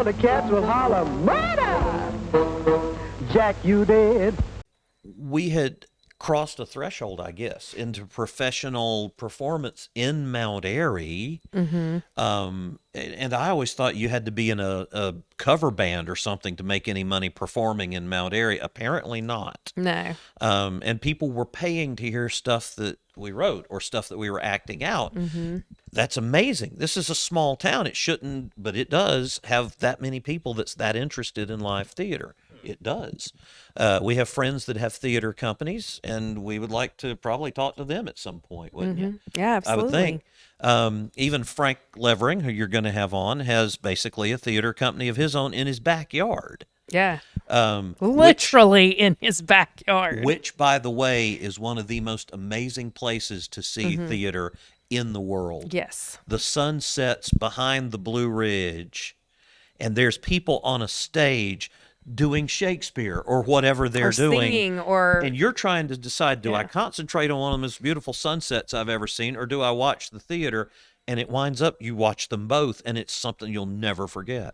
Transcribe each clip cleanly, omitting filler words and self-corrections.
the cats will holler, murder! Jack, you dead. We had crossed a threshold, I guess, into professional performance in Mount Airy. And I always thought you had to be in a cover band or something to make any money performing in Mount Airy. Apparently not. No. And people were paying to hear stuff that we wrote or stuff that we were acting out. That's amazing. This is a small town. It shouldn't, but it does have that many people that's that interested in live theater. It does. We have friends that have theater companies, and we would like to probably talk to them at some point, wouldn't you? Yeah, absolutely. I would think. Even Frank Levering, who you're going to have on, has basically a theater company of his own in his backyard. Yeah. Literally in his backyard. Which, by the way, is one of the most amazing places to see theater in the world. Yes. The sun sets behind the Blue Ridge, and there's people on a stage doing Shakespeare or whatever they're doing. Singing or... And you're trying to decide, do I concentrate on one of the most beautiful sunsets I've ever seen, or do I watch the theater? And it winds up you watch them both, and it's something you'll never forget.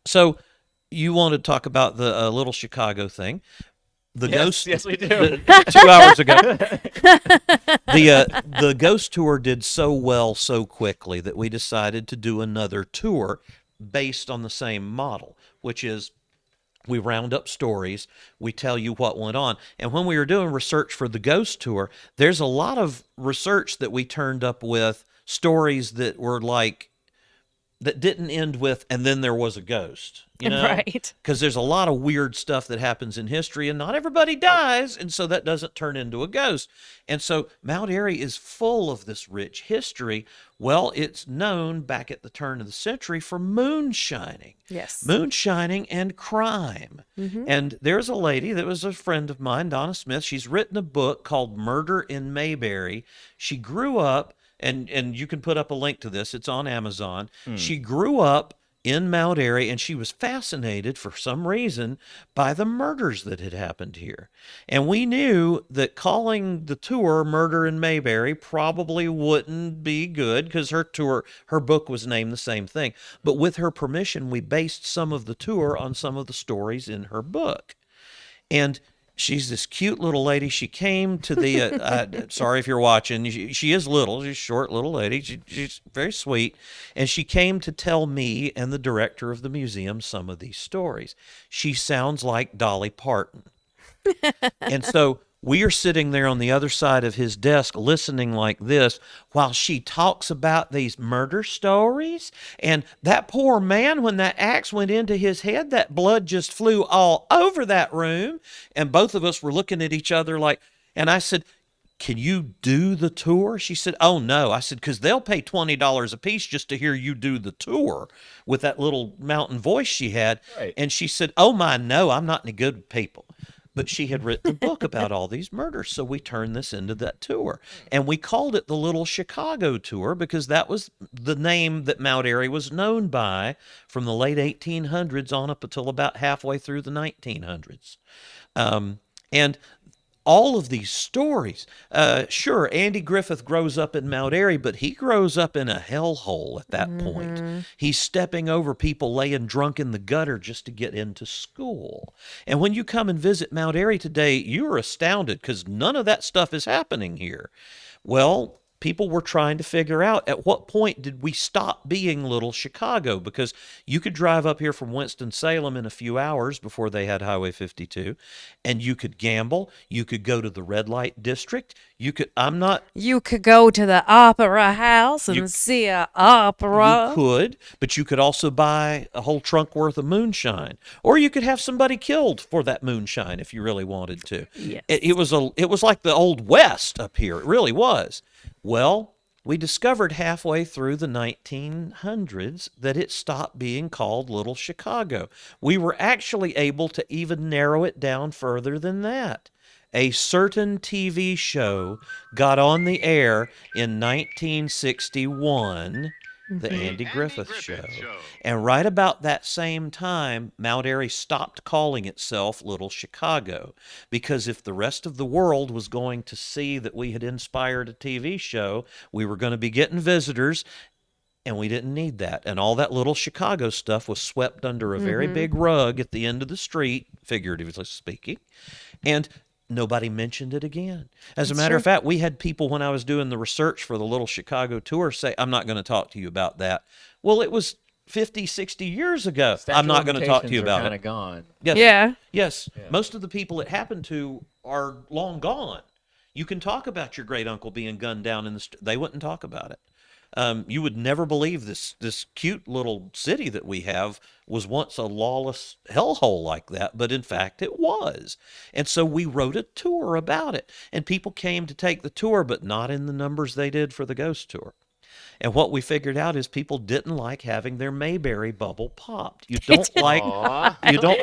So you want to talk about the Little Chicago thing. Yes, we do. 2 hours ago. The Ghost Tour did so well so quickly that we decided to do another tour based on the same model, which is we round up stories, we tell you what went on. And when we were doing research for the Ghost Tour, there's a lot of research that we turned up with stories that were like, that didn't end with, and then there was a ghost, you know? Right. Because there's a lot of weird stuff that happens in history, and not everybody dies, and so that doesn't turn into a ghost. And so Mount Airy is full of this rich history. Well, it's known back at the turn of the century for moonshining. Yes. Moonshining and crime. And there's a lady that was a friend of mine, Donna Smith. She's written a book called Murder in Mayberry. She grew up, and you can put up a link to this. It's on Amazon. She grew up in Mount Airy, and she was fascinated for some reason by the murders that had happened here. And we knew that calling the tour Murder in Mayberry probably wouldn't be good because her book was named the same thing. But with her permission, we based some of the tour on some of the stories in her book. And she's this cute little lady. She came to the, sorry if you're watching, she is little. She's a short little lady. She's very sweet. And she came to tell me and the director of the museum some of these stories. She sounds like Dolly Parton. And so we are sitting there on the other side of his desk listening like this while she talks about these murder stories. And that poor man, when that axe went into his head, that blood just flew all over that room. And both of us were looking at each other like, and I said, can you do the tour? She said, oh, no. I said, because they'll pay $20 a piece just to hear you do the tour with that little mountain voice she had. Right. And she said, oh, my, no, I'm not any good with people. But she had written a book about all these murders, so we turned this into that tour. And we called it the Little Chicago Tour because that was the name that Mount Airy was known by from the late 1800s on up until about halfway through the 1900s. And all of these stories, sure, Andy Griffith grows up in Mount Airy, but he grows up in a hellhole at that point. He's stepping over people laying drunk in the gutter just to get into school. And when you come and visit Mount Airy today, you are astounded because none of that stuff is happening here. Well, people were trying to figure out at what point did we stop being Little Chicago, because you could drive up here from Winston-Salem in a few hours before they had Highway 52, and you could gamble, you could go to the red light district, you could go to the opera house and see an opera. You could, but you could also buy a whole trunk worth of moonshine, or you could have somebody killed for that moonshine if you really wanted to. Yes. It was like the Old West up here. It really was. Well, we discovered halfway through the 1900s that it stopped being called Little Chicago. We were actually able to even narrow it down further than that. A certain TV show got on the air in 1961, the Andy Griffith Show. And right about that same time, Mount Airy stopped calling itself Little Chicago, because if the rest of the world was going to see that we had inspired a TV show, we were going to be getting visitors, And we didn't need that. And all that little Chicago stuff was swept under a very big rug at the end of the street, figuratively speaking. And nobody mentioned it again. As a matter of fact, we had people, when I was doing the research for the little Chicago tour, say, I'm not going to talk to you about that. Well, it was 50, 60 years ago. I'm not going to talk to you about it. Kind of gone. Yes. Yeah. Yes. Yeah. Most of the people it happened to are long gone. You can talk about your great uncle being gunned down in the they wouldn't talk about it. You would never believe this cute little city that we have was once a lawless hellhole like that, but in fact it was. And so we wrote a tour about it, and people came to take the tour, but not in the numbers they did for the ghost tour. And what we figured out is people didn't like having their Mayberry bubble popped. You don't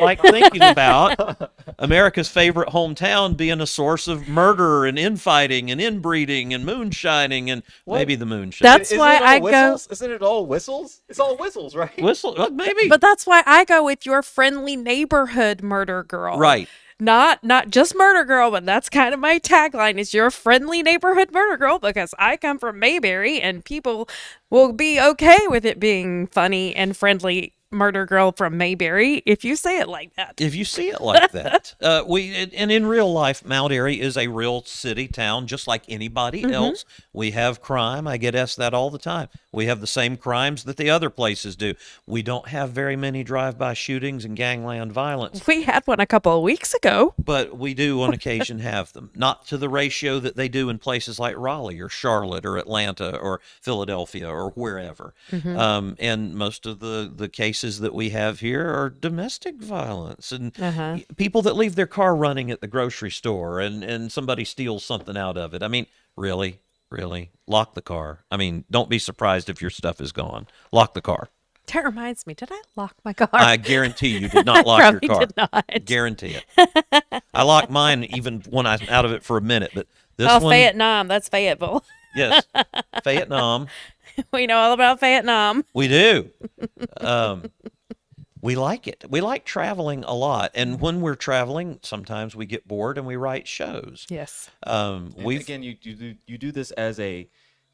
like thinking about America's favorite hometown being a source of murder and infighting and inbreeding and moonshining and maybe the moonshine. That's why I go. Isn't it all whistles? It's all whistles, right? Maybe. But that's why I go with your friendly neighborhood murder girl. Right. Not just murder girl, but that's kind of my tagline, is your friendly neighborhood murder girl, because I come from Mayberry and people will be okay with it being funny and friendly murder girl from Mayberry if you say it like that. If you see it like that. And in real life, Mount Airy is a real city town, just like anybody else. We have crime. I get asked that all the time. We have the same crimes that the other places do. We don't have very many drive-by shootings and gangland violence. We had one a couple of weeks ago. But we do on occasion have them. Not to the ratio that they do in places like Raleigh or Charlotte or Atlanta or Philadelphia or wherever. And most of the cases that we have here are domestic violence and people that leave their car running at the grocery store and somebody steals something out of it. I mean, really, lock the car. I mean, don't be surprised if your stuff is gone. Lock the car. That reminds me, did I lock my car? I guarantee you did not lock your car. Did not. Guarantee it. I locked mine even when I'm out of it for a minute, but this one... Vietnam, that's Fayetteville. Yes, Vietnam. We know all about Vietnam. We do. We like it. We like traveling a lot. And when we're traveling, sometimes we get bored and we write shows. Yes. Again, you do this as a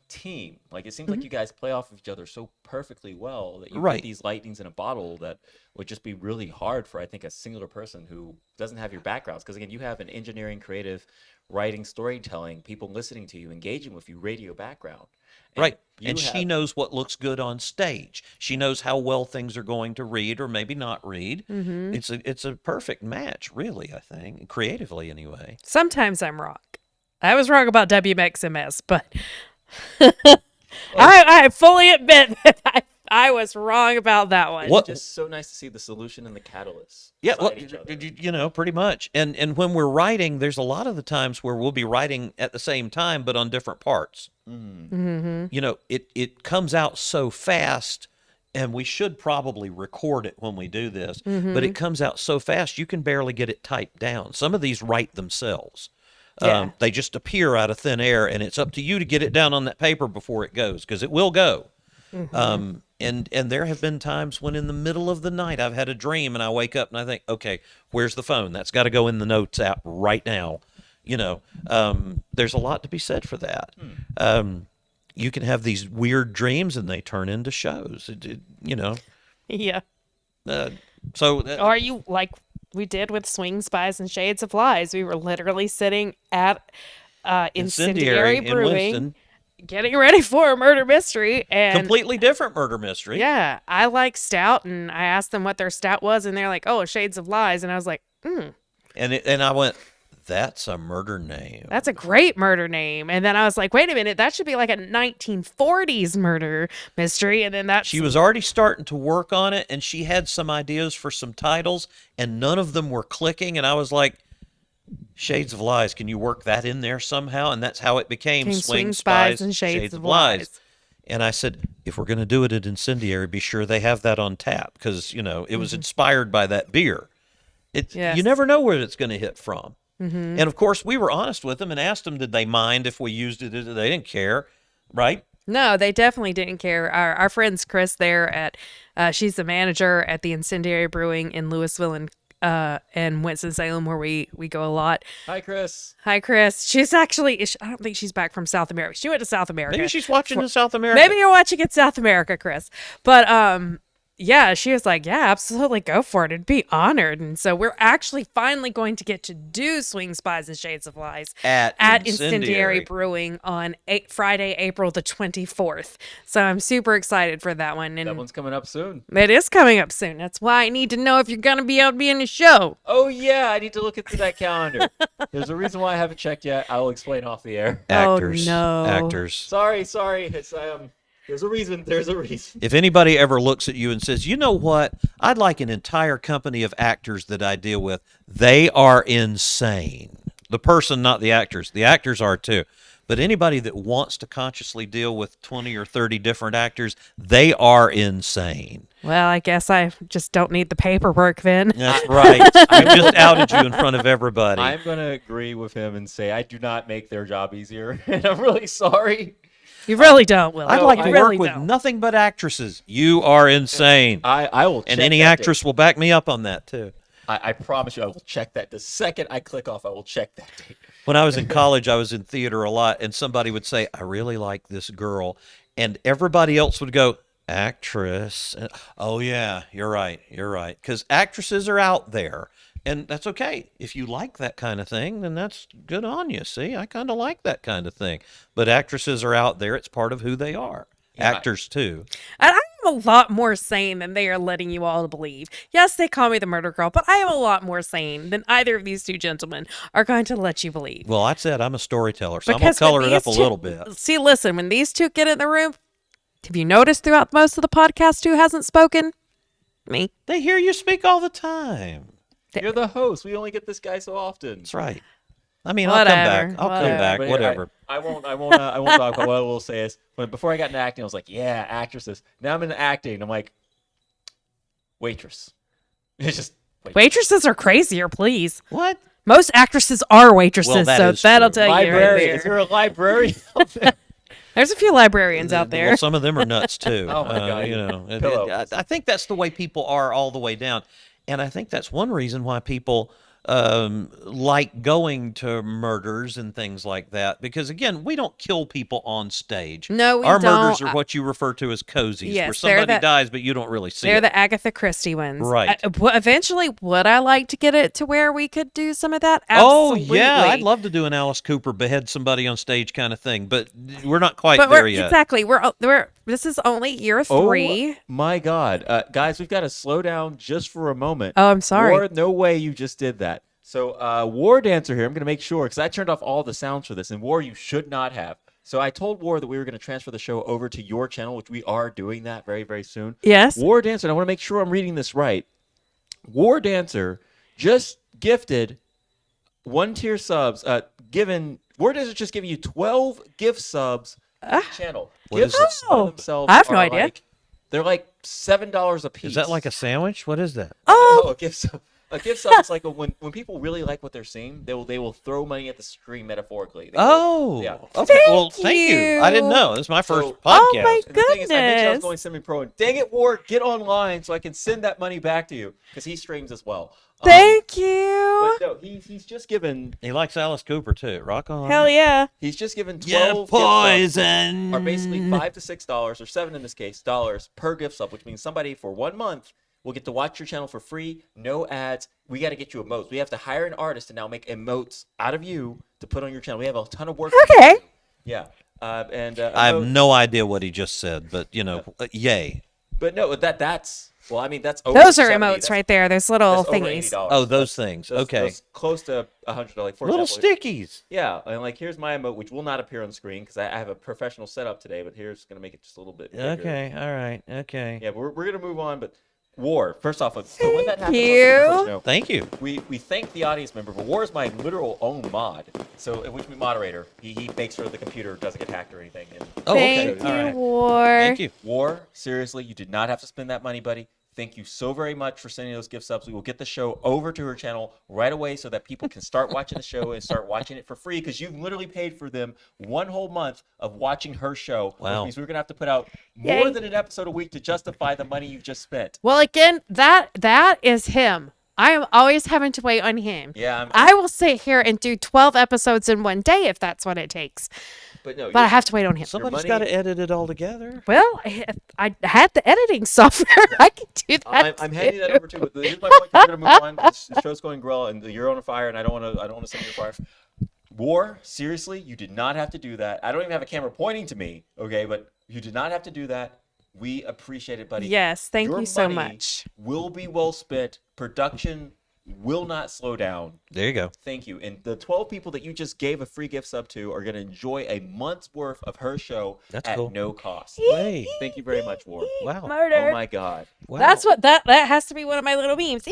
team. Like, it seems like you guys play off of each other so perfectly well that you get these lightnings in a bottle that would just be really hard for, I think, a singular person who doesn't have your backgrounds. Because, again, you have an engineering, creative, writing, storytelling, people listening to you, engaging with you, radio background. And she knows what looks good on stage. She knows how well things are going to read or maybe not read. It's a perfect match, really, I think, creatively anyway. Sometimes I'm wrong. I was wrong about WMXMS, but I fully admit that I was wrong about that one. It's just so nice to see the solution and the catalyst. Yeah, pretty much. And when we're writing, there's a lot of the times where we'll be writing at the same time, but on different parts. It comes out so fast, and we should probably record it when we do this, but it comes out so fast you can barely get it typed down. Some of these write themselves. They just appear out of thin air, and it's up to you to get it down on that paper before it goes, because it will go. And there have been times when in the middle of the night I've had a dream and I wake up and I think, okay, where's the phone? That's got to go in the notes app right now. There's a lot to be said for that. You can have these weird dreams and they turn into shows, Yeah. Or you, like we did with Swing Spies and Shades of Lies, we were literally sitting at Incendiary Brewing, getting ready for a murder mystery, and completely different murder mystery. Yeah, I like stout, and I asked them what their stout was, and they're like, "Oh, Shades of Lies," and I was like, And I went, "That's a murder name. That's a great murder name." And then I was like, "Wait a minute, that should be like a 1940s murder mystery." And then she was already starting to work on it, and she had some ideas for some titles, and none of them were clicking. And I was like, Shades of Lies, can you work that in there somehow? And that's how it became Swing Spies and Shades of Lies. And I said, if we're going to do it at Incendiary, be sure they have that on tap, because, it was inspired by that beer. You never know where it's going to hit from. And, of course, we were honest with them and asked them, did they mind if we used it? They didn't care, right? No, they definitely didn't care. Our friend's Chris there she's the manager at the Incendiary Brewing in Louisville, in Winston-Salem, where we go a lot. Hi, Chris. Hi, Chris. She's actually, I don't think she's back from South America. She went to South America. Maybe she's watching in South America. Maybe you're watching in South America, Chris. But yeah, she was like, yeah, absolutely, go for it. It'd be honored. And so we're actually finally going to get to do Swing Spies and Shades of Lies at Incendiary Brewing on Friday, April the 24th. So I'm super excited for that one. And that one's coming up soon. It is coming up soon. That's why I need to know if you're going to be able to be in the show. Oh, yeah, I need to look into that calendar. There's a reason why I haven't checked yet. I'll explain off the air. Actors. Oh, no. Actors. Sorry. It's There's a reason. If anybody ever looks at you and says, you know what, I'd like an entire company of actors that I deal with, they are insane. The person, not the actors. The actors are too. But anybody that wants to consciously deal with 20 or 30 different actors, they are insane. Well, I guess I just don't need the paperwork then. That's right. I just outed you in front of everybody. I'm going to agree with him and say I do not make their job easier. And I'm really sorry. You really don't, Will. I'd like to really work with don't. nothing but actresses. You are insane. I will check and any that actress date. will back me up on that, too. I promise you I will check that. The second I click off, I will check that date. When I was in college, I was in theater a lot, and somebody would say, I really like this girl. And everybody else would go, actress. Oh, yeah, you're right. Because actresses are out there. And that's okay. If you like that kind of thing, then that's good on you. See, I kind of like that kind of thing. But actresses are out there. It's part of who they are. Yeah. Actors, too. And I am a lot more sane than they are letting you all believe. Yes, they call me the murder girl, but I am a lot more sane than either of these two gentlemen are going to let you believe. Well, I said I'm a storyteller, so I'm going to color it up a little bit. See, listen, when these two get in the room, have you noticed throughout most of the podcast who hasn't spoken? Me. They hear you speak all the time. You're the host. We only get this guy so often. That's right. I mean, I'll come back. But whatever. I won't talk. But what I will say is, before I got into acting, I was like, yeah, actresses. Now I'm into acting. I'm like, waitress. It's just waitresses are crazier, please. What? Most actresses are waitresses, well, so that'll true. tell you. Librarian. Is there a librarian out there? There's a few librarians out there. Well, some of them are nuts too. Oh my God! I think that's the way people are all the way down. And I think that's one reason why people like going to murders and things like that. Because, again, we don't kill people on stage. No, we Our don't. murders are what you refer to as cozies, Yes, where somebody dies, but you don't really see They're it. the Agatha Christie ones. Right. Eventually, would I like to get it to where we could do some of that? Oh, Absolutely. yeah. I'd love to do an Alice Cooper behead somebody on stage kind of thing. But we're not quite But there yet. Exactly. This is only year 3. Oh, my God. Guys, we've got to slow down just for a moment. Oh, I'm sorry. War, no way you just did that. So, War Dancer here, I'm going to make sure, because I turned off all the sounds for this, and War, you should not have. So I told War that we were going to transfer the show over to your channel, which we are doing that very, very soon. Yes. War Dancer, and I want to make sure I'm reading this right. War Dancer just gifted 1-tier subs, War Dancer just giving you 12 gift subs to the channel. What is this? Themselves I have no idea. They're like $7 a piece. Is that like a sandwich? What is that? Oh, a gift sub. A gift sub is like when people really like what they're seeing, they will throw money at the screen metaphorically. Yeah. Okay. Thank you. I didn't know. This is my first podcast. Oh my And the thing is, I mentioned I was goodness. going semi-pro, and dang it, War, get online so I can send that money back to you because he streams as well. Thank you. But no, he's just given. He likes Alice Cooper too. Rock on. Hell yeah. He's just given 12 Yeah, gift subs, poison. are basically $5 to $6 or $7 in this case dollars per gift sub, which means somebody for 1 month will get to watch your channel for free, no ads. We got to get you emotes. We have to hire an artist to now make emotes out of you to put on your channel. We have a ton of work. Okay. Yeah. I have no idea what he just said, but yay. But no, that's well, I mean that's over Those are 70. emotes right there. There's little That's over thingies. $80. Oh, those things. Okay. Those close to $100. Like for Little example, stickies. Yeah, and like here's my emote, which will not appear on screen because I have a professional setup today. But here's gonna make it just a little bit bigger. Okay. All right. Okay. Yeah, we're gonna move on, but. War. First off, so when that happens, you. Thank you. We thank the audience member, but War is my literal own mod. So, which means moderator. He makes sure the computer doesn't get hacked or anything. And Oh, okay. Thank All you, right. War. Thank you. War, seriously, you did not have to spend that money, buddy. Thank you so very much for sending those gift subs. We will get the show over to her channel right away so that people can start watching the show and start watching it for free because you've literally paid for them 1 whole month of watching her show. Wow. Which means we're going to have to put out more Yay. than an episode a week to justify the money you've just spent. Well, again, that is him. I am always having to wait on him. Yeah, I will sit here and do 12 episodes in one day if that's what it takes. but no, But I have to wait on him. Somebody's got to edit it all together. Well, I had the editing software. I can do that. I'm handing that over to. But here's my point. We're gonna move on. The show's going well, and you're on fire, and I don't want to set your fire. War, seriously, you did not have to do that. I don't even have a camera pointing to me, okay? But you did not have to do that. We appreciate it, buddy. Yes, thank Your you so money much. Will be well spent. Production will not slow down. There you go. Thank you. And the 12 people that you just gave a free gift sub to are going to enjoy a month's worth of her show at cool. no cost. Hey. Thank you very much, War. Wow. Murder. Oh my God. Wow. That's what that has to be one of my little memes.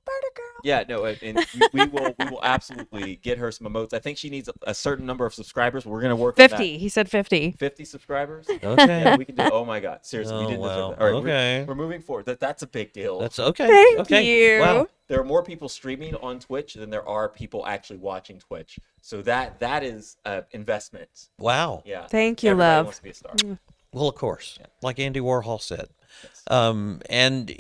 Murder girl. Yeah, no, and we will absolutely get her some emotes. I think she needs a certain number of subscribers. We're gonna work 50. on that. He said 50. 50 subscribers. Okay. Yeah, we can do. Oh my God, seriously, we Oh, did this. wow. All right, Okay. we're moving forward. That's a big deal. That's okay. Thank okay. you. Wow. There are more people streaming on Twitch than there are people actually watching Twitch. So that is investment. Wow. Yeah. Thank you, Everybody love. wants to be a star. Well, of course, like Andy Warhol said. Yes. And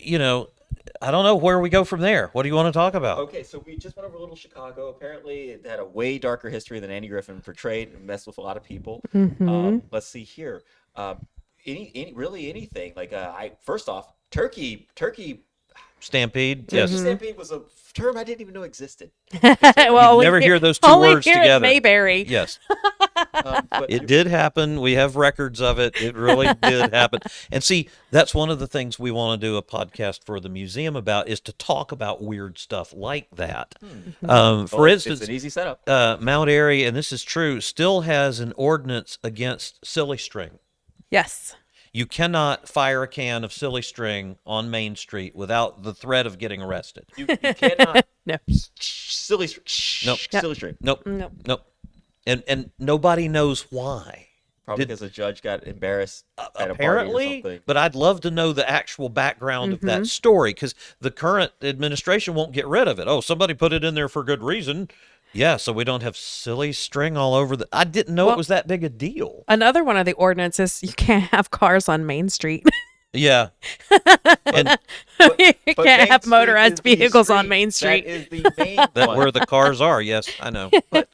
I don't know where we go from there. What do you want to talk about? Okay, so we just went over Little Chicago. Apparently, it had a way darker history than Andy Griffin portrayed and messed with a lot of people. Let's see here. Really anything like first off, Turkey Stampede. Turkey Yes. Stampede was a term I didn't even know existed. Well, never hear those two only words here at together. Mayberry. Yes. But It did happen. We have records of it. It really did happen. And see, that's one of the things we want to do a podcast for the museum about is to talk about weird stuff like that. For instance, it's an easy setup. Mount Airy, and this is true, still has an ordinance against silly string. Yes. You cannot fire a can of silly string on Main Street without the threat of getting arrested. You cannot No. silly Nope. silly string. Nope. No. Nope. And nobody knows why. Probably because a judge got embarrassed at a party or Apparently, something. but I'd love to know the actual background of that story because the current administration won't get rid of it. Oh, somebody put it in there for good reason. Yeah, so we don't have silly string all over the. I didn't know it was that big a deal. Another one of the ordinances, you can't have cars on Main Street. Yeah, and You But can't Main have Street motorized is the vehicles on street. Main Street. That is the main that one. where the cars are. Yes, I know. But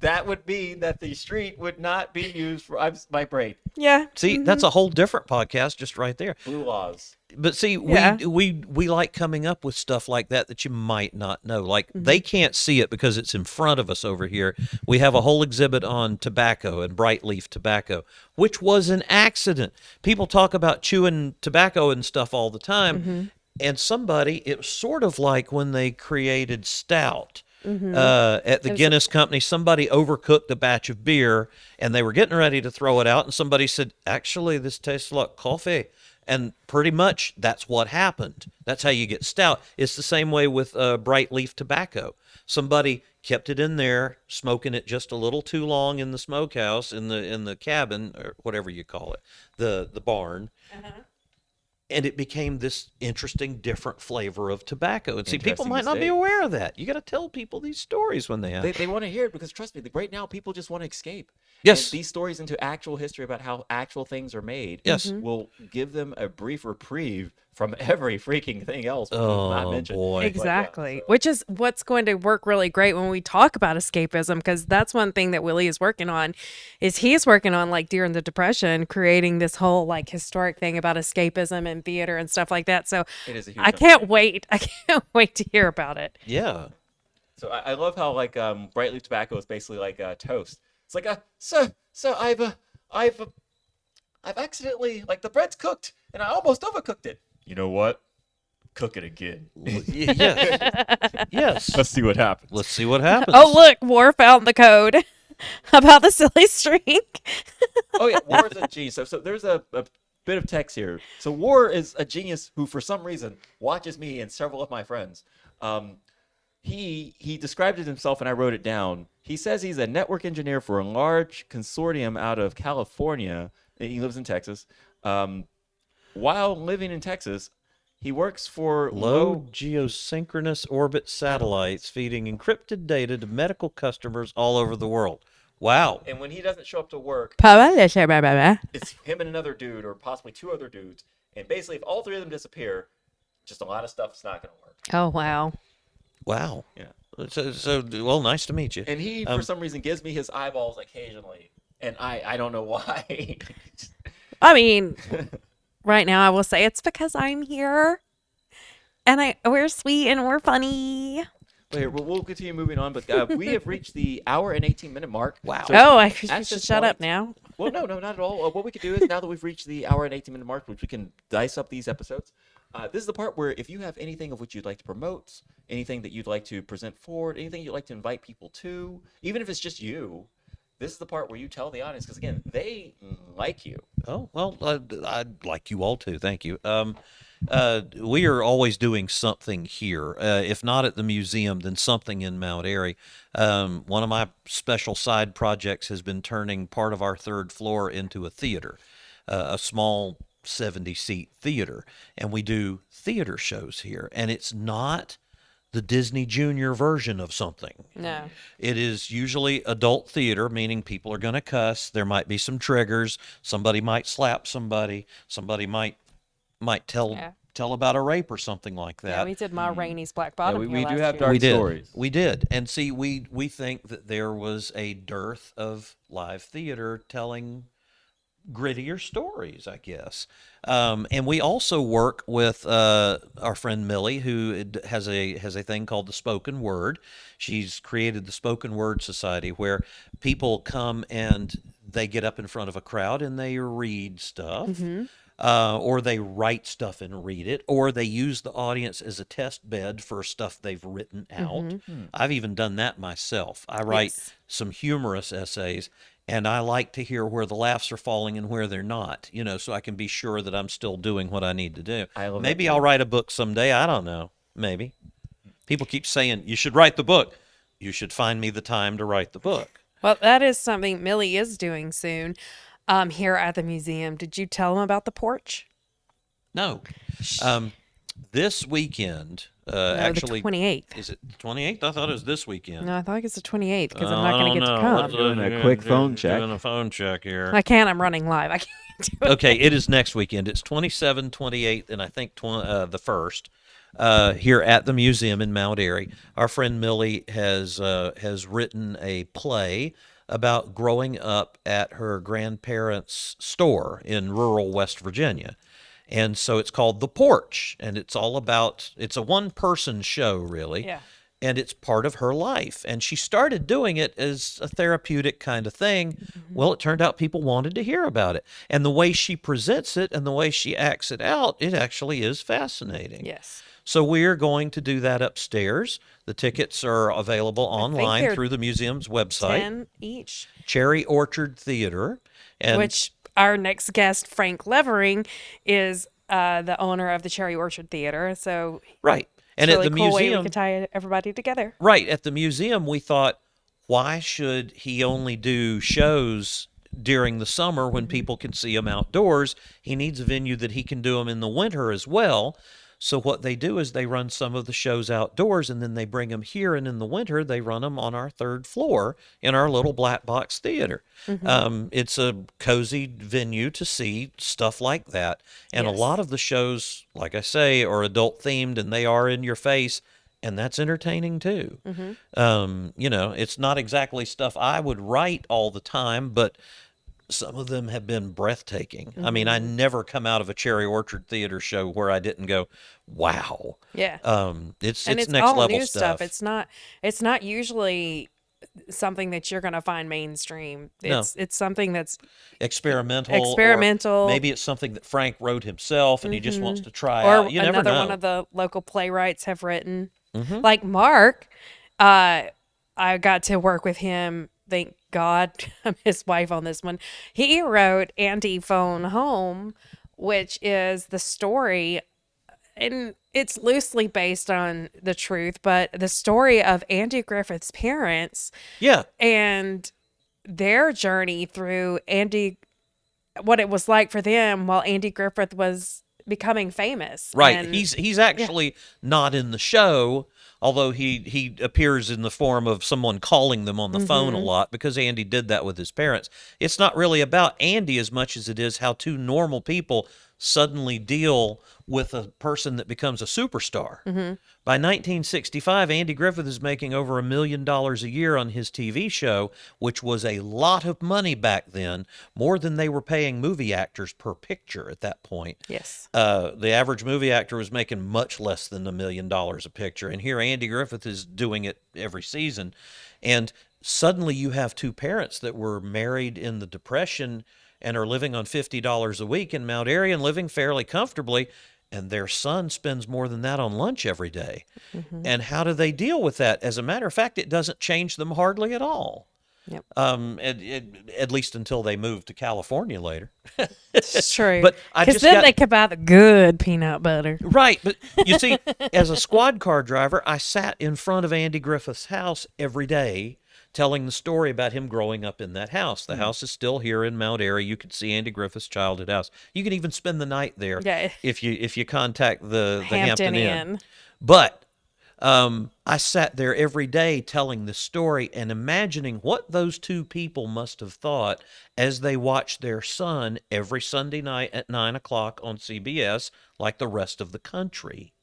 that would mean that the street would not be used for my brain. Yeah. See, that's a whole different podcast just right there. Blue laws. But see, Yeah. we like coming up with stuff like that you might not know. Like they can't see it because it's in front of us over here. We have a whole exhibit on tobacco and bright leaf tobacco, which was an accident. People talk about chewing tobacco and stuff all the time. And it was sort of like when they created stout. At the Guinness Company, somebody overcooked a batch of beer and they were getting ready to throw it out. And somebody said, actually, this tastes like coffee. And pretty much that's what happened. That's how you get stout. It's the same way with bright leaf tobacco. Somebody kept it in there, smoking it just a little too long in the smokehouse, in the cabin, or whatever you call it, the barn. And it became this interesting, different flavor of tobacco. And see, people Interesting might not be mistake. aware of that. You got to tell people these stories when they have. They want to hear it because trust me, right now people just want to escape. Yes. And these stories into actual history about how actual things are made Yes. will give them a brief reprieve from every freaking thing else. Which Oh, was not mentioned. boy. Exactly. Which is what's going to work really great when we talk about escapism, because that's one thing that Willie is working on. He's working on, like, during the Depression, creating this whole, like, historic thing about escapism and theater and stuff like that. So It is a huge I can't wait. I can't wait to hear about it. Yeah. So I love how like bright leaf tobacco is basically like toast. It's like so I've accidentally, like, the bread's cooked and I almost overcooked it. You know what? Cook it again. Yes. Yes. Let's see what happens. Let's see what happens. Oh, look, War found the code about the silly string. Oh yeah, War is a genius. So there's a bit of text here. So War is a genius who, for some reason, watches me and several of my friends. He described it himself, and I wrote it down. He says he's a network engineer for a large consortium out of California. He lives in Texas. While living in Texas, he works for Low geosynchronous orbit satellites feeding encrypted data to medical customers all over the world. Wow. And when he doesn't show up to work, Yes. it's him and another dude, or possibly two other dudes. And basically, if all three of them disappear, just a lot of stuff's not going to work. Oh, wow. Wow. Yeah. So well, nice to meet you. And he, for some reason, gives me his eyeballs occasionally, and I don't know why. I mean, right now I will say it's because I'm here. And we're sweet and we're funny. But here, we'll continue moving on. But we have reached the hour and 18-minute mark. Wow. So I at should this shut up point- now. Well, no, not at all. What we could do is, now that we've reached the hour and 18-minute mark, which we can dice up these episodes, this is the part where if you have anything of which you'd like to promote, anything that you'd like to present forward, anything you'd like to invite people to, even if it's just you, this is the part where you tell the audience, because, again, they like you. Oh, well, I'd like you all too. Thank you. We are always doing something here. If not at the museum, then something in Mount Airy. One of my special side projects has been turning part of our third floor into a theater, a small 70-seat theater. And we do theater shows here. And it's not the Disney Junior version of something. No. It is usually adult theater, meaning people are going to cuss. There might be some triggers. Somebody might slap somebody. Somebody might tell about a rape or something like that. Yeah, we did Ma Rainey's Black Bottom. we here do last have year. dark We did. stories. We did. And see, we think that there was a dearth of live theater telling grittier stories, I guess. And we also work with our friend Millie, who has a thing called the Spoken Word. She's created the Spoken Word Society, where people come and they get up in front of a crowd and they read stuff. Or they write stuff and read it, or they use the audience as a test bed for stuff they've written out. I've even done that myself. I write some humorous essays, and I like to hear where the laughs are falling and where they're not, so I can be sure that I'm still doing what I need to do. I love Maybe that, too. I'll write a book someday. I don't know. Maybe. People keep saying, you should write the book. You should find me the time to write the book. Well, that is something Millie is doing soon here at the museum. Did you tell them about the porch? No. This weekend, No, actually. the 28th. Is it the 28th? I thought it was this weekend. No, I thought it's the 28th because I'm not going to get to come. Doing a quick phone check. Doing a phone check here. I can't. I'm running live. I can't do it. Okay, it is next weekend. It's 27th, 28th, and I think the 1st here at the museum in Mount Airy. Our friend Millie has written a play about growing up at her grandparents' store in rural West Virginia. And so it's called The Porch, and it's a one-person show, really. Yeah. And it's part of her life. And she started doing it as a therapeutic kind of thing. Well, it turned out people wanted to hear about it. And the way she presents it and the way she acts it out, it actually is fascinating. Yes. So we're going to do that upstairs. The tickets are available online they're through the museum's website. 10 each. Cherry Orchard Theater. And Which our next guest, Frank Levering, is the owner of the Cherry Orchard Theater. So right. And it's at really the cool way we museum, could tie everybody together. right, at the museum, we thought, why should he only do shows during the summer when people can see him outdoors? He needs a venue that he can do them in the winter as well. So what they do is they run some of the shows outdoors, and then they bring them here, and in the winter they run them on our third floor in our little black box theater. It's a cozy venue to see stuff like that. And a Yes. lot of the shows, like I say, are adult themed, and they are in your face, and that's entertaining too. It's not exactly stuff I would write all the time, but some of them have been breathtaking. I mean, I never come out of a Cherry Orchard Theater show where I didn't go, wow. Yeah. It's And it's next all level new stuff. It's not usually something that you're going to find mainstream. No. It's something that's experimental. experimental. Or maybe it's something that Frank wrote himself and he just wants to try or out. You never another know. one of the local playwrights have written. Like Mark, I got to work with him. Thank God, I'm his wife on this one. He wrote Andy Phone Home, which is the story, and it's loosely based on the truth, but the story of Andy Griffith's parents Yeah. and their journey through what it was like for them while Andy Griffith was becoming famous. Right. And He's actually not in the show, although he appears in the form of someone calling them on the phone a lot, because Andy did that with his parents. It's not really about Andy as much as it is how two normal people suddenly deal with a person that becomes a superstar. By 1965, Andy Griffith is making over $1 million a year on his TV show, which was a lot of money back then, more than they were paying movie actors per picture at that point. Yes. The average movie actor was making much less than $1 million a picture, and here Andy Griffith is doing it every season. And suddenly you have two parents that were married in the Depression and are living on $50 a week in Mount Airy and living fairly comfortably, and their son spends more than that on lunch every day. And how do they deal with that? As a matter of fact, it doesn't change them hardly at all. Yep. At least until they move to California later. It's true. But because then they could buy the good peanut butter. Right, but you see, as a squad car driver, I sat in front of Andy Griffith's house every day telling the story about him growing up in that house. The house is still here in Mount Airy. You can see Andy Griffith's childhood house. You can even spend the night there if you contact the Hampton Inn. But I sat there every day telling the story and imagining what those two people must have thought as they watched their son every Sunday night at 9 o'clock on CBS, like the rest of the country.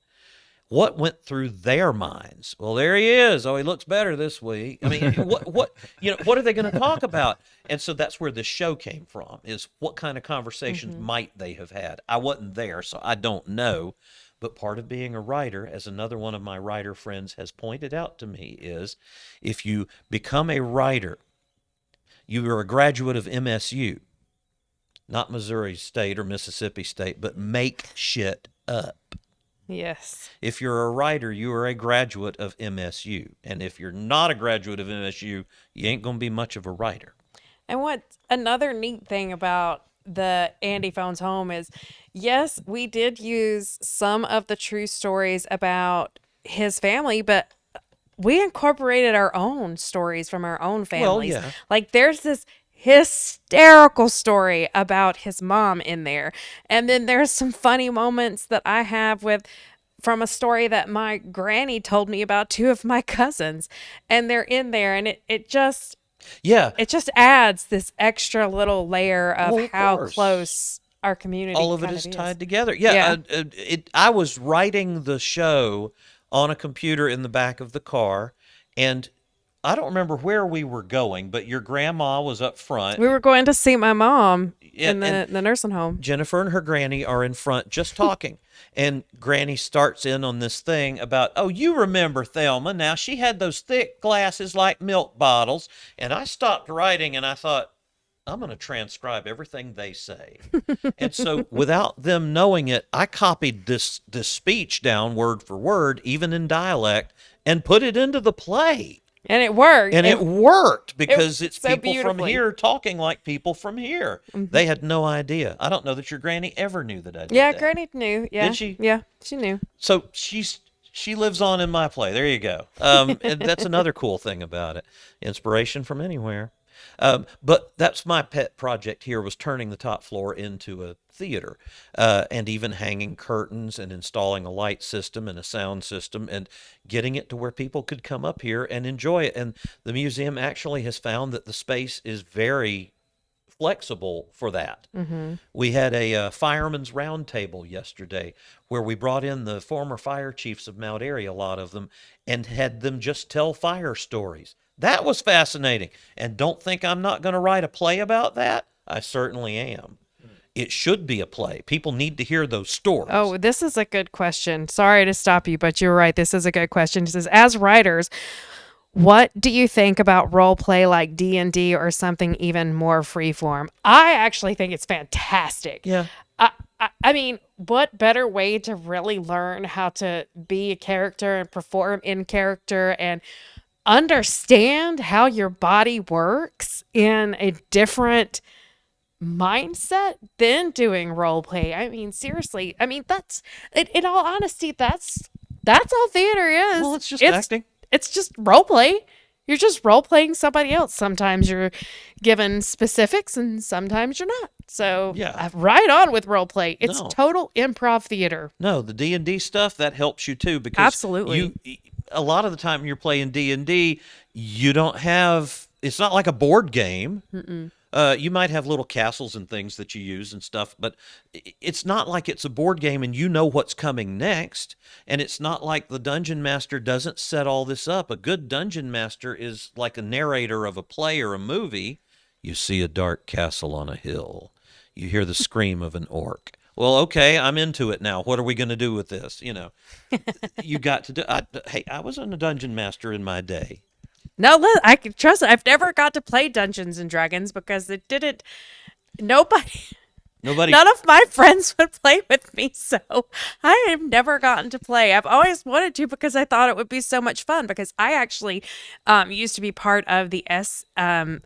What went through their minds? Well, there he is. Oh, he looks better this week. I mean, what are they going to talk about? And so that's where this show came from, is what kind of conversations might they have had? I wasn't there, so I don't know. But part of being a writer, as another one of my writer friends has pointed out to me, is if you become a writer, you are a graduate of MSU, not Missouri State or Mississippi State, but make shit up. Yes. If you're a writer, you are a graduate of MSU. And if you're not a graduate of MSU, you ain't going to be much of a writer. And what another neat thing about the Andy Phones Home is, yes, we did use some of the true stories about his family, but we incorporated our own stories from our own families. Well, yeah. Like there's this hysterical story about his mom in there. And then there's some funny moments that I have from a story that my granny told me about two of my cousins. And they're in there, and it just adds this extra little layer of how close our community all of it is tied together. Yeah. I was writing the show on a computer in the back of the car, and I don't remember where we were going, but your grandma was up front. We were going to see my mom in the nursing home. Jennifer and her granny are in front just talking. And Granny starts in on this thing about, oh, you remember Thelma. Now, she had those thick glasses like milk bottles. And I stopped writing and I thought, I'm going to transcribe everything they say. And so without them knowing it, I copied this speech down word for word, even in dialect, and put it into the play. And it worked. And it worked because it's so people from here talking like people from here. They had no idea. I don't know that your granny ever knew that I did that. Yeah, Granny knew. Yeah. Did she? Yeah, she knew. So she lives on in my play. There you go. And that's another cool thing about it. Inspiration from anywhere. But that's my pet project here, was turning the top floor into a theater, and even hanging curtains and installing a light system and a sound system and getting it to where people could come up here and enjoy it. And the museum actually has found that the space is very flexible for that. We had a fireman's round table yesterday where we brought in the former fire chiefs of Mount Airy, a lot of them, and had them just tell fire stories. That was fascinating. And don't think I'm not going to write a play about that. I certainly am. It should be a play. People need to hear those stories. Oh, this is a good question. Sorry to stop you, but you're right. This is a good question. It says, as writers, what do you think about role play like D&D or something even more freeform? I actually think it's fantastic. Yeah. I mean, what better way to really learn how to be a character and perform in character and understand how your body works in a different mindset than doing role play. I mean, seriously. I mean, that's in all honesty, that's all theater is. Well, it's just acting. It's just role play. You're just role playing somebody else. Sometimes you're given specifics and sometimes you're not. So yeah, right on with role play. It's total improv theater. No, the D&D stuff, that helps you too, because absolutely. A lot of the time you're playing D&D, you don't have, it's not like a board game. You might have little castles and things that you use and stuff, but it's not like it's a board game and you know what's coming next. And it's not like the dungeon master doesn't set all this up. A good dungeon master is like a narrator of a play or a movie. You see a dark castle on a hill. You hear the scream of an orc. Well, okay, I'm into it now. What are we going to do with this? You know, you got to do. Hey, I was a dungeon master in my day. No, I can trust it. I've never got to play Dungeons and Dragons because it didn't. Nobody. None of my friends would play with me, so I have never gotten to play. I've always wanted to because I thought it would be so much fun. Because I actually used to be part of the SCA,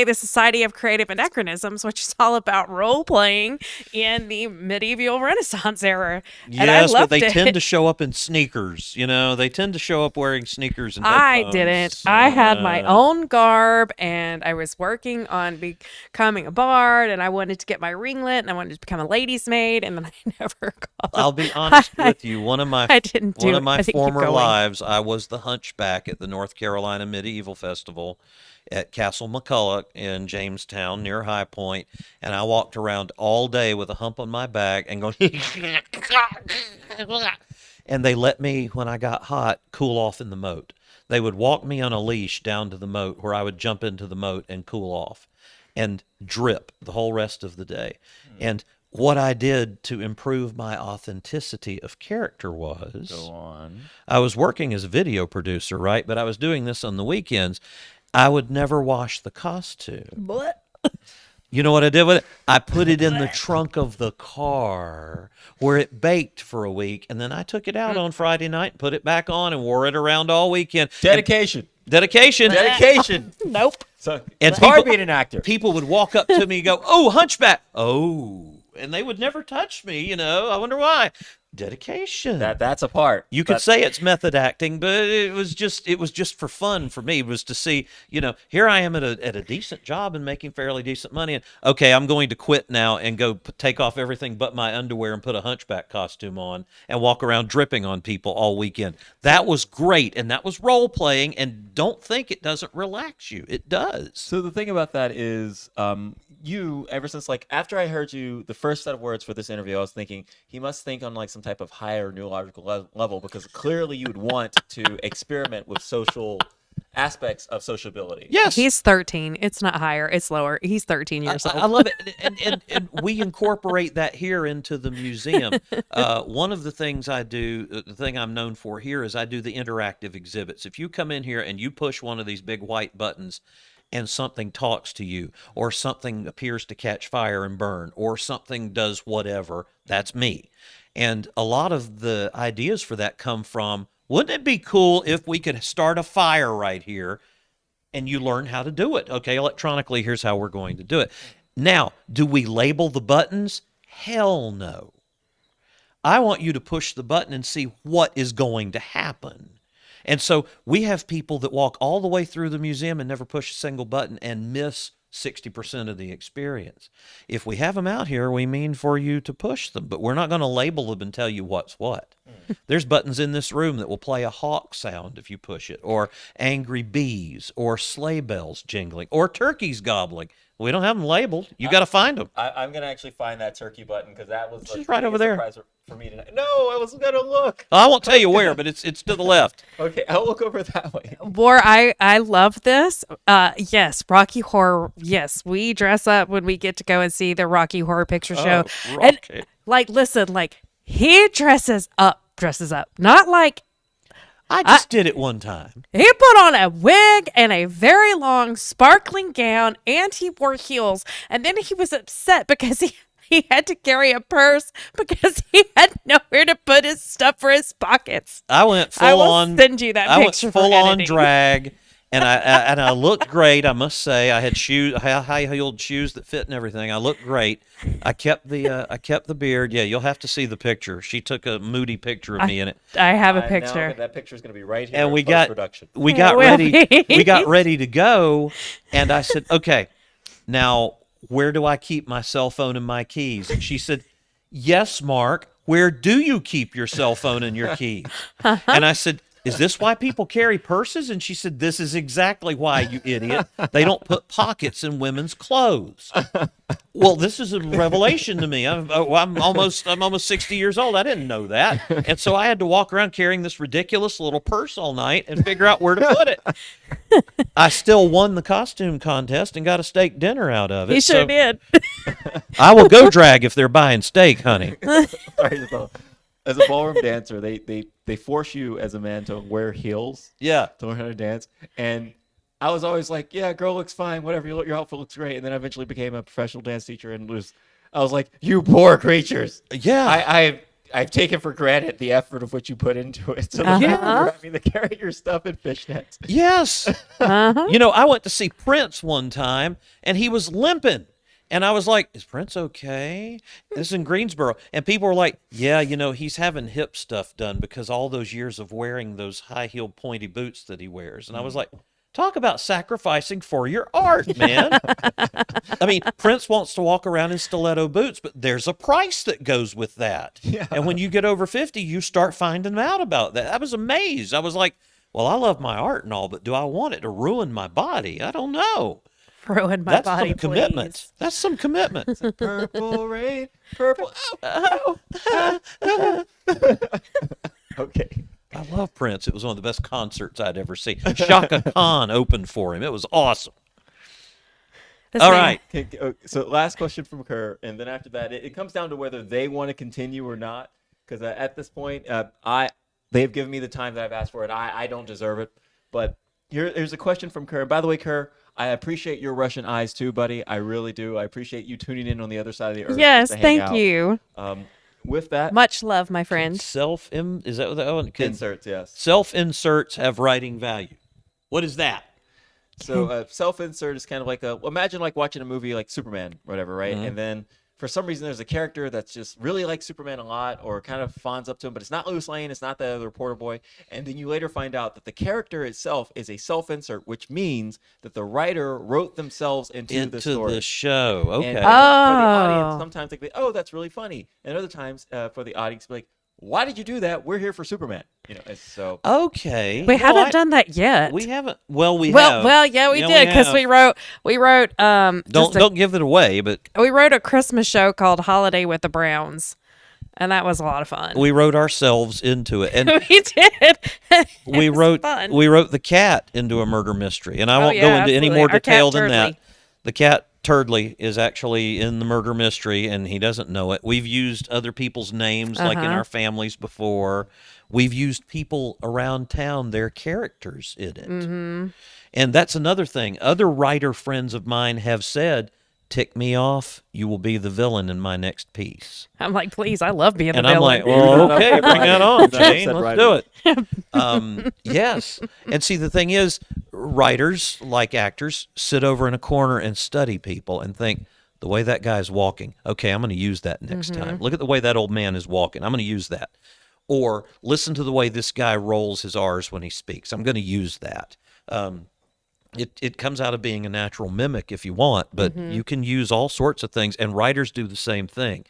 the Society of Creative Anachronisms, which is all about role playing in the medieval Renaissance era. Yes, and I loved but they it. tend to show up in sneakers. You know, they tend to show up wearing sneakers and I headphones. didn't. I had my own garb, and I was working on becoming a bard, and I wanted to get my ringlet, and I wanted to become a lady's maid, and then I never got. I'll be honest with you. One of my former lives, I was the hunchback at the North Carolina Medieval Festival at Castle McCulloch in Jamestown near High Point, and I walked around all day with a hump on my back and going, and they let me, when I got hot, cool off in the moat. They would walk me on a leash down to the moat where I would jump into the moat and cool off and drip the whole rest of the day. And what I did to improve my authenticity of character was, go on. I was working as a video producer, right? But I was doing this on the weekends. I would never wash the costume. What? You know what I did with it? I put it in the trunk of the car where it baked for a week, and then I took it out on Friday night and put it back on and wore it around all weekend. Dedication. Nope. So it's hard being an actor. People would walk up to me and go, "Oh, hunchback." Oh. And they would never touch me, you know. I wonder why. Dedication. That's a part. You could say it's method acting, but it was just for fun for me. It was to see, you know, here I am at a decent job and making fairly decent money, and okay, I'm going to quit now and go take off everything but my underwear and put a hunchback costume on and walk around dripping on people all weekend. That was great, and that was role playing. And don't think it doesn't relax you. It does. So the thing about that is, you, ever since, like, after I heard you, the first set of words for this interview, I was thinking he must think on like some type of higher neurological level, because clearly you would want to experiment with social aspects of sociability. Yes. He's 13. It's not higher. It's lower. He's 13 years old. I love it. And we incorporate that here into the museum. One of the things I do, the thing I'm known for here, is I do the interactive exhibits. If you come in here and you push one of these big white buttons and something talks to you, or something appears to catch fire and burn, or something does whatever, that's me. And a lot of the ideas for that come from, wouldn't it be cool if we could start a fire right here? And you learn how to do it. Okay, electronically, here's how we're going to do it. Now, do we label the buttons? Hell no. I want you to push the button and see what is going to happen. And so we have people that walk all the way through the museum and never push a single button and miss 60% of the experience. If we have them out here, we mean for you to push them, but we're not going to label them and tell you what's what. There's buttons in this room that will play a hawk sound if you push it, or angry bees, or sleigh bells jingling, or turkeys gobbling. We don't have them labeled. You got to find them. I'm going to actually find that turkey button, because that was just right over there. Surprise for me tonight. No, I wasn't going to look. I won't tell you where, but it's to the left. Okay, I'll look over that way. War, I love this. Yes, Rocky Horror. Yes, we dress up when we get to go and see the Rocky Horror Picture Show. Rocky. And like, listen, like he dresses up, not like. I just did it one time. He put on a wig and a very long sparkling gown, and he wore heels. And then he was upset because he had to carry a purse because he had nowhere to put his stuff for his pockets. I went full on. Send you that picture. I went full on drag, and I looked great. I must say, I had high-heeled shoes that fit and everything. I looked great. I kept the beard. Yeah, you'll have to see the picture. She took a moody picture of me in it. I have a picture. That picture is going to be right here. And we got ready to go, and I said, "Okay, now where do I keep my cell phone and my keys?" And she said, "Yes, Mark. Where do you keep your cell phone and your keys?" And I said, is this why people carry purses? And she said, this is exactly why, you idiot. They don't put pockets in women's clothes. Well, this is a revelation to me. I'm almost 60 years old. I didn't know that. And so I had to walk around carrying this ridiculous little purse all night and figure out where to put it. I still won the costume contest and got a steak dinner out of it. You sure did. I will go drag if they're buying steak, honey. Sorry, as a ballroom dancer, they force you as a man to wear heels. Yeah. To learn how to dance. And I was always like, yeah, girl looks fine, whatever, your outfit looks great. And then I eventually became a professional dance teacher and I was like, you poor creatures. Yeah. I've taken for granted the effort of what you put into it. So you're having to carry your stuff in fishnets. Yes. You know, I went to see Prince one time and he was limping. And I was like, is Prince okay? This is in Greensboro. And people were like, yeah, you know, he's having hip stuff done because all those years of wearing those high-heeled pointy boots that he wears. And I was like, talk about sacrificing for your art, man. I mean, Prince wants to walk around in stiletto boots, but there's a price that goes with that. Yeah. And when you get over 50, you start finding out about that. I was amazed. I was like, well, I love my art and all, but do I want it to ruin my body? I don't know. Ruin my That's body, some commitment. please. That's some commitment. Purple rain, purple. Okay. I love Prince. It was one of the best concerts I'd ever seen. Shaka Khan opened for him. It was awesome. All right. Okay, so last question from her, and then after that, it comes down to whether they want to continue or not. Because at this point, they've given me the time that I've asked for, and I don't deserve it. But here's a question from Kerr. By the way, Kerr, I appreciate your Russian eyes too, buddy. I really do. I appreciate you tuning in on the other side of the earth. Yes, thank you. With that, Much love, my friend. Is that what that one? Inserts, yes. Self-inserts have writing value. What is that? So self-insert is kind of like imagine like watching a movie like Superman, whatever, right? And then for some reason there's a character that's just really like Superman a lot or kind of fawns up to him, but it's not Lois Lane, it's not the reporter boy. And then you later find out that the character itself is a self-insert, which means that the writer wrote themselves into the story. The show. Okay. And for the audience, sometimes they be, oh, that's really funny. And other times for the audience, be like, why did you do that? We're here for Superman. You know, and so okay. We haven't done that yet. We haven't. Well, we have. Well, yeah, we did because we wrote. Don't give it away, but we wrote a Christmas show called Holiday with the Browns, and that was a lot of fun. We wrote ourselves into it, and we did. we wrote the cat into a murder mystery, and I won't go into any more detail than that. The cat Turdley is actually in the murder mystery, and he doesn't know it. We've used other people's names, like in our families before. We've used people around town, their characters in it. Mm-hmm. And that's another thing. Other writer friends of mine have said, tick me off, you will be the villain in my next piece. I'm like, please, I love being the villain. And I'm like, well, okay, bring that on, Jane. Let's do it. Yes. And see, the thing is, writers, like actors, sit over in a corner and study people and think, the way that guy's walking, okay, I'm going to use that next time. Look at the way that old man is walking. I'm going to use that. Or listen to the way this guy rolls his R's when he speaks. I'm going to use that. It comes out of being a natural mimic if you want, but you can use all sorts of things, and writers do the same thing.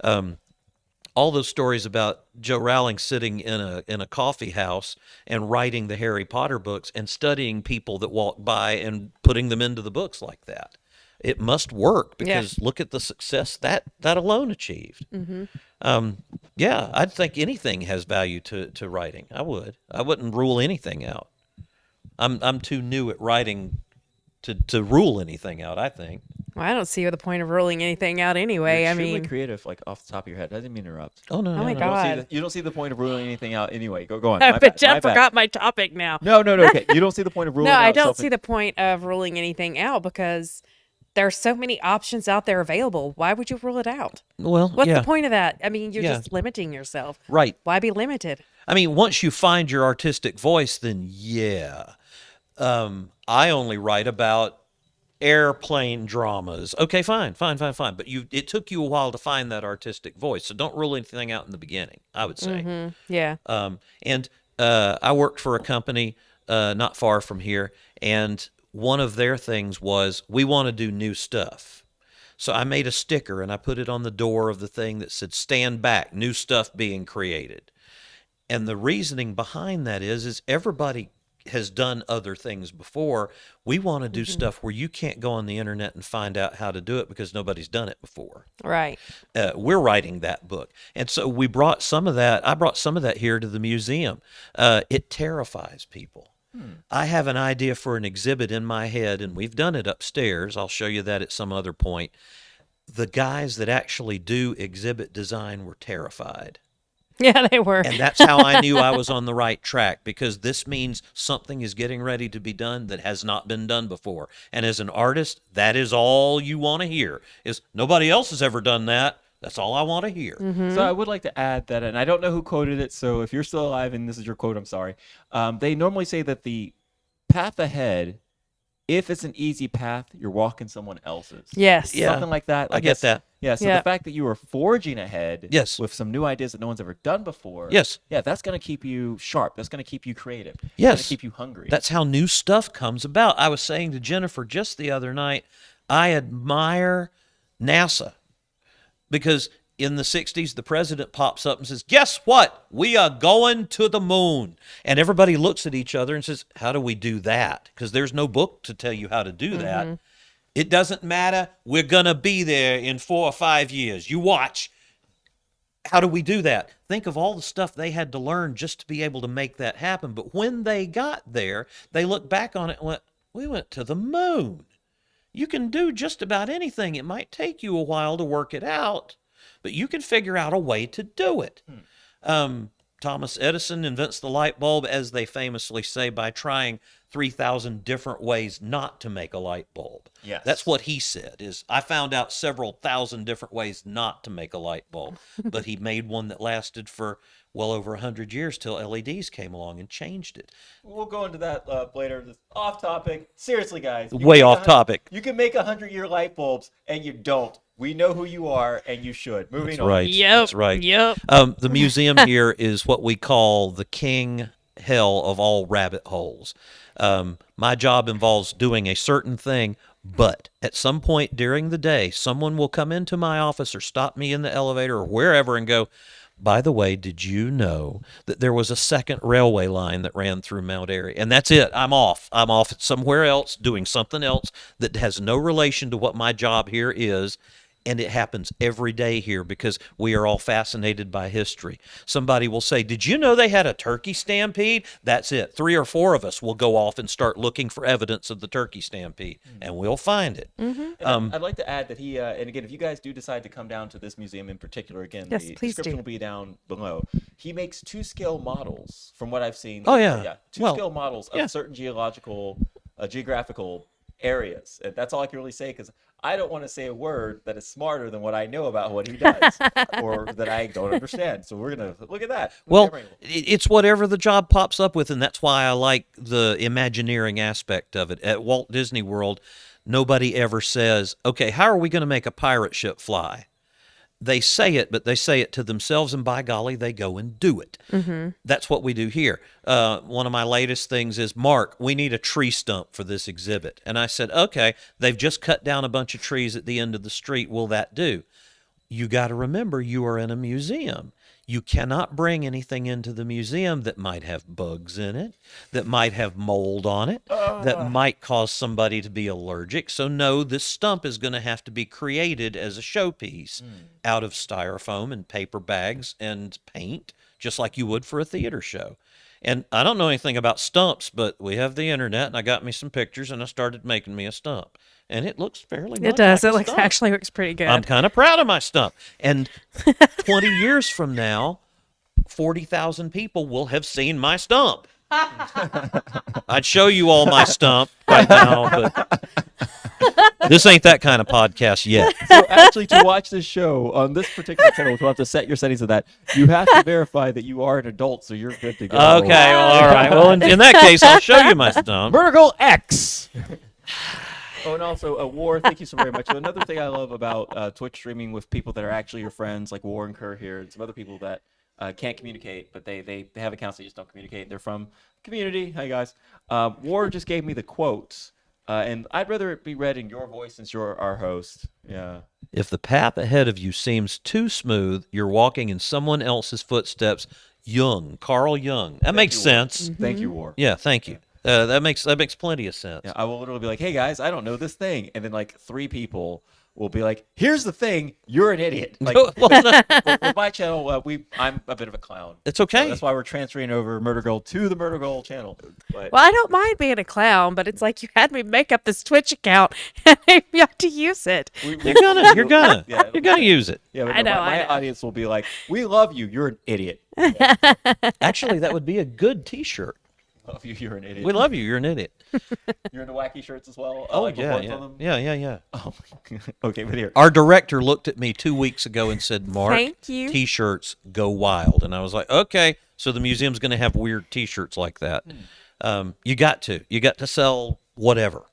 All those stories about Joe Rowling sitting in a coffee house and writing the Harry Potter books and studying people that walk by and putting them into the books like that. It must work because look at the success that alone achieved. Yeah, I'd think anything has value to writing. I wouldn't rule anything out. I'm too new at writing to rule anything out, I think. Well, I don't see the point of ruling anything out anyway. You're extremely creative, like off the top of your head. I didn't mean to interrupt. Oh no! Oh my God! You don't see the point of ruling anything out anyway. Go on. But Jeff forgot my topic now. No. Okay, you don't see the point of ruling. No, out I don't see the point of ruling anything out because there's so many options out there available. Why would you rule it out? Well, what's the point of that? I mean, you're just limiting yourself. Right. Why be limited? I mean, once you find your artistic voice, then yeah. I only write about airplane dramas. Okay, fine. But it took you a while to find that artistic voice, so don't rule anything out in the beginning, I would say. Yeah. And I worked for a company not far from here, and one of their things was, we want to do new stuff. So I made a sticker, and I put it on the door of the thing that said, stand back, new stuff being created. And the reasoning behind that is everybody has done other things before. We want to do stuff where you can't go on the internet and find out how to do it because nobody's done it before. Right. We're writing that book. And so we brought some of that. I brought some of that here to the museum. It terrifies people. I have an idea for an exhibit in my head, and we've done it upstairs. I'll show you that at some other point. The guys that actually do exhibit design were terrified. Yeah, they were. And that's how I knew I was on the right track, because this means something is getting ready to be done that has not been done before. And as an artist, that is all you want to hear, is nobody else has ever done that. That's all I want to hear. So I would like to add that, and I don't know who quoted it, so if you're still alive and this is your quote, I'm sorry. They normally say that the path ahead, if it's an easy path, you're walking someone else's. Yes. Yeah. Something like that. I get that. Yeah, so the fact that you are forging ahead Yes. with some new ideas that no one's ever done before. Yes. Yeah, that's going to keep you sharp. That's going to keep you creative. It's Yes. going to keep you hungry. That's how new stuff comes about. I was saying to Jennifer just the other night, I admire NASA, because in the 60s, the president pops up and says, guess what? We are going to the moon. And everybody looks at each other and says, how do we do that? Because there's no book to tell you how to do that. It doesn't matter. We're going to be there in 4 or 5 years. You watch. How do we do that? Think of all the stuff they had to learn just to be able to make that happen. But when they got there, they looked back on it and went, we went to the moon. You can do just about anything. It might take you a while to work it out, but you can figure out a way to do it. Thomas Edison invents the light bulb, as they famously say, by trying 3,000 different ways not to make a light bulb. Yes. That's what he said, is I found out several thousand different ways not to make a light bulb, but he made one that lasted for well over 100 years till LEDs came along and changed it. We'll go into that later. This off topic. Seriously, guys. Way off topic. You can make 100-year light bulbs, and you don't. We know who you are, and you should. Moving That's on. right. Yep. That's right. Yep. The museum here is what we call the king hell of all rabbit holes. My job involves doing a certain thing, but at some point during the day, someone will come into my office or stop me in the elevator or wherever and go, by the way, did you know that there was a second railway line that ran through Mount Airy? And that's it. I'm off. I'm off somewhere else doing something else that has no relation to what my job here is. And it happens every day here because we are all fascinated by history. Somebody will say, did you know they had a turkey stampede? That's it. 3 or 4 of us will go off and start looking for evidence of the turkey stampede, and we'll find it. And I'd like to add that he, and again, if you guys do decide to come down to this museum in particular, again, Yes, the please description do. will be down below. He makes 2-scale models, from what I've seen. Oh, yeah. 2-scale models of yeah. certain geographical areas. And that's all I can really say, because I don't want to say a word that is smarter than what I know about what he does or that I don't understand. So we're going to look at that. Well, it's whatever the job pops up with, and that's why I like the Imagineering aspect of it. At Walt Disney World, nobody ever says, okay, how are we going to make a pirate ship fly? They say it, but they say it to themselves, and by golly, they go and do it. That's what we do here. One of my latest things is, Mark, we need a tree stump for this exhibit. And I said, okay, they've just cut down a bunch of trees at the end of the street. Will that do? You got to remember, you are in a museum. You cannot bring anything into the museum that might have bugs in it, that might have mold on it, that might cause somebody to be allergic. So no, this stump is going to have to be created as a showpiece out of styrofoam and paper bags and paint, just like you would for a theater show. And I don't know anything about stumps, but we have the internet, and I got me some pictures, and I started making me a stump. And it looks fairly much It does. like It a looks stump. actually looks pretty good. I'm kind of proud of my stump. And 20 years from now, 40,000 people will have seen my stump. I'd show you all my stump right now, but this ain't that kind of podcast yet. So actually, to watch this show on this particular channel, which we'll have to set your settings of that, you have to verify that you are an adult, so you're good to go. Okay, well, all right. Well, in that case, I'll show you my stump. Vertical X. Oh, and also, War, thank you so very much. So another thing I love about Twitch streaming with people that are actually your friends, like War and Kerr here, and some other people that can't communicate, but they have accounts that just don't communicate. They're from community. Hi, guys. War just gave me the quotes, and I'd rather it be read in your voice since you're our host. Yeah. If the path ahead of you seems too smooth, you're walking in someone else's footsteps, Carl Jung. That makes sense. Thank you, War. Yeah, thank you. That makes plenty of sense. Yeah, I will literally be like, "Hey guys, I don't know this thing," and then like 3 people will be like, "Here's the thing, you're an idiot." Like with my channel, I'm a bit of a clown. It's okay. So that's why we're transferring over Murder Girl to the Murder Girl channel. But Well, I don't mind being a clown, but it's like you had me make up this Twitch account and I have to use it. You're gonna use it. Yeah, but I know, my I know. audience will be like, "We love you. You're an idiot. Actually, that would be a good T-shirt. Love you. You're an idiot. We love you. You're an idiot. You're into wacky shirts as well. Oh Like with yeah, words yeah. on them? Yeah. Oh my God. Okay, but here. Our director looked at me 2 weeks ago and said, "Mark, Thank you. T-shirts go wild." And I was like, "Okay." So the museum's going to have weird T-shirts like that. You got to sell whatever.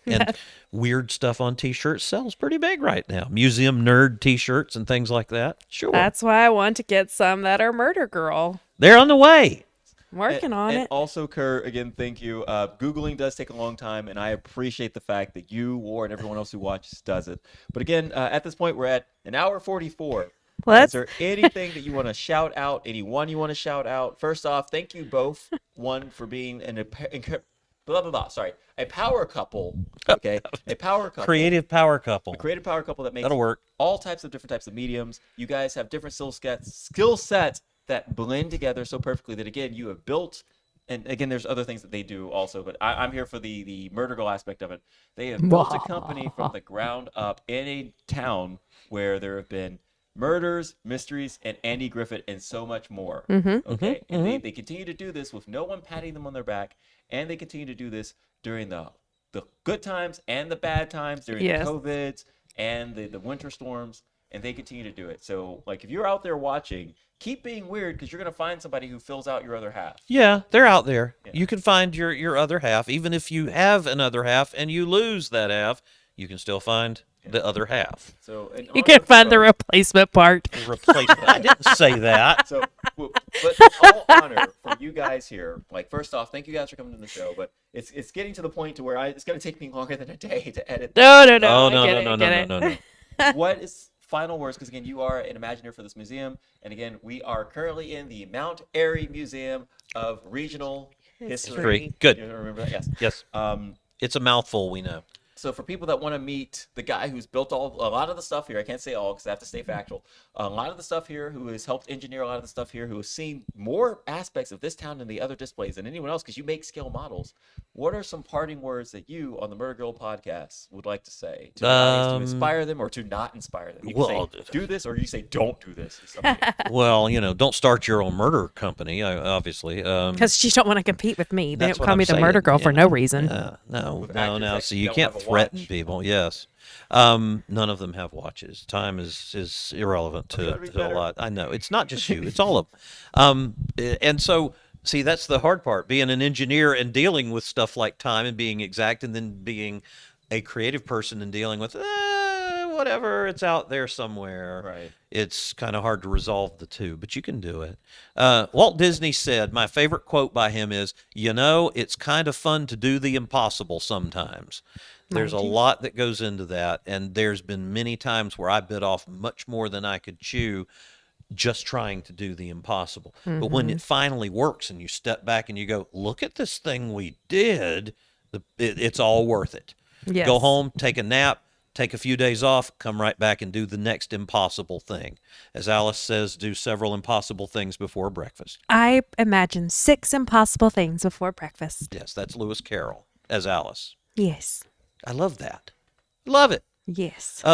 And weird stuff on T-shirts sells pretty big right now. Museum nerd T-shirts and things like that. Sure. That's why I want to get some that are Murder Girl. They're on the way. I'm working on and it. Also, Kerr, again, thank you. Googling does take a long time, and I appreciate the fact that you, War, and everyone else who watches does it. But again, at this point, we're at an hour 44. Well, Is there anything that you want to shout out? Anyone you want to shout out? First off, thank you both, one, for being a power couple. Okay, a power couple. Creative power couple. A creative power couple that makes That'll work. all different types of mediums. You guys have different skill sets that blend together so perfectly that, again, you have built, and again, there's other things that they do also, but I'm here for the Murder Girl aspect of it. They have built a company from the ground up in a town where there have been murders, mysteries, and Andy Griffith, and so much more. Okay, and they continue to do this with no one patting them on their back, and they continue to do this during the good times and the bad times, during the COVIDs and the winter storms, and they continue to do it. So, like, if you're out there watching, keep being weird, because you're going to find somebody who fills out your other half. Yeah, they're out there. Yeah. You can find your other half. Even if you have another half and you lose that half, you can still find the other half. So You can find the replacement part. Replacement. I didn't say that. So, but in all honor for you guys here, like, first off, thank you guys for coming to the show, but it's getting to the point to where it's going to take me longer than a day to edit. No. Oh, I get it. What is final words? Because, again, you are an Imagineer for this museum, and again, we are currently in the Mount Airy Museum of Regional History. Good. You remember that? Yes. Yes. It's a mouthful, we know. So for people that want to meet the guy who's built a lot of the stuff here, I can't say all because I have to stay factual. A lot of the stuff here, who has helped engineer a lot of the stuff here, who has seen more aspects of this town and the other displays than anyone else, because you make scale models. What are some parting words that you on the Murder Girl podcast would like to say to the audience to inspire them or to not inspire them? You can say, do this, or you say, don't do this. Well, don't start your own murder company, obviously. Because you don't want to compete with me. They That's don't what call I'm me the saying. Murder Girl for no reason. No. actors So that you don't can't have a threaten watch. people. Yes. None of them have watches. Time is irrelevant to a lot. I know. It's not just you. It's all of them. And so, see, that's the hard part. Being an engineer and dealing with stuff like time and being exact, and then being a creative person and dealing with whatever, it's out there somewhere. Right. It's kind of hard to resolve the two, but you can do it. Walt Disney said, my favorite quote by him is, it's kind of fun to do the impossible sometimes. There's a lot that goes into that, and there's been many times where I bit off much more than I could chew just trying to do the impossible. But when it finally works and you step back and you go, look at this thing we did, it's all worth it. Yes. Go home, take a nap, take a few days off, come right back and do the next impossible thing. As Alice says, do several impossible things before breakfast. I imagine 6 impossible things before breakfast. Yes, that's Lewis Carroll as Alice. Yes. I love that. Love it. Yes.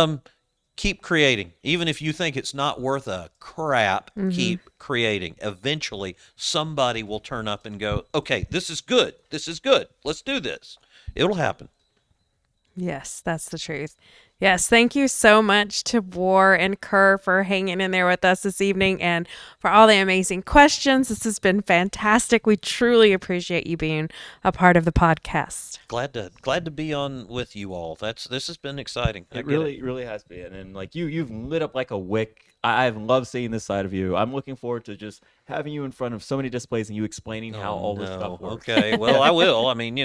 Keep creating. Even if you think it's not worth a crap, keep creating. Eventually, somebody will turn up and go, okay, this is good. This is good. Let's do this. It'll happen. Yes, that's the truth. Yes, thank you so much to War and Kerr for hanging in there with us this evening and for all the amazing questions. This has been fantastic. We truly appreciate you being a part of the podcast. Glad to be on with you all. This has been exciting. It really has been, and like you've lit up like a wick. I've loved seeing this side of you. I'm looking forward to just having you in front of so many displays and you explaining how all this stuff works. Okay, well, I will. I mean,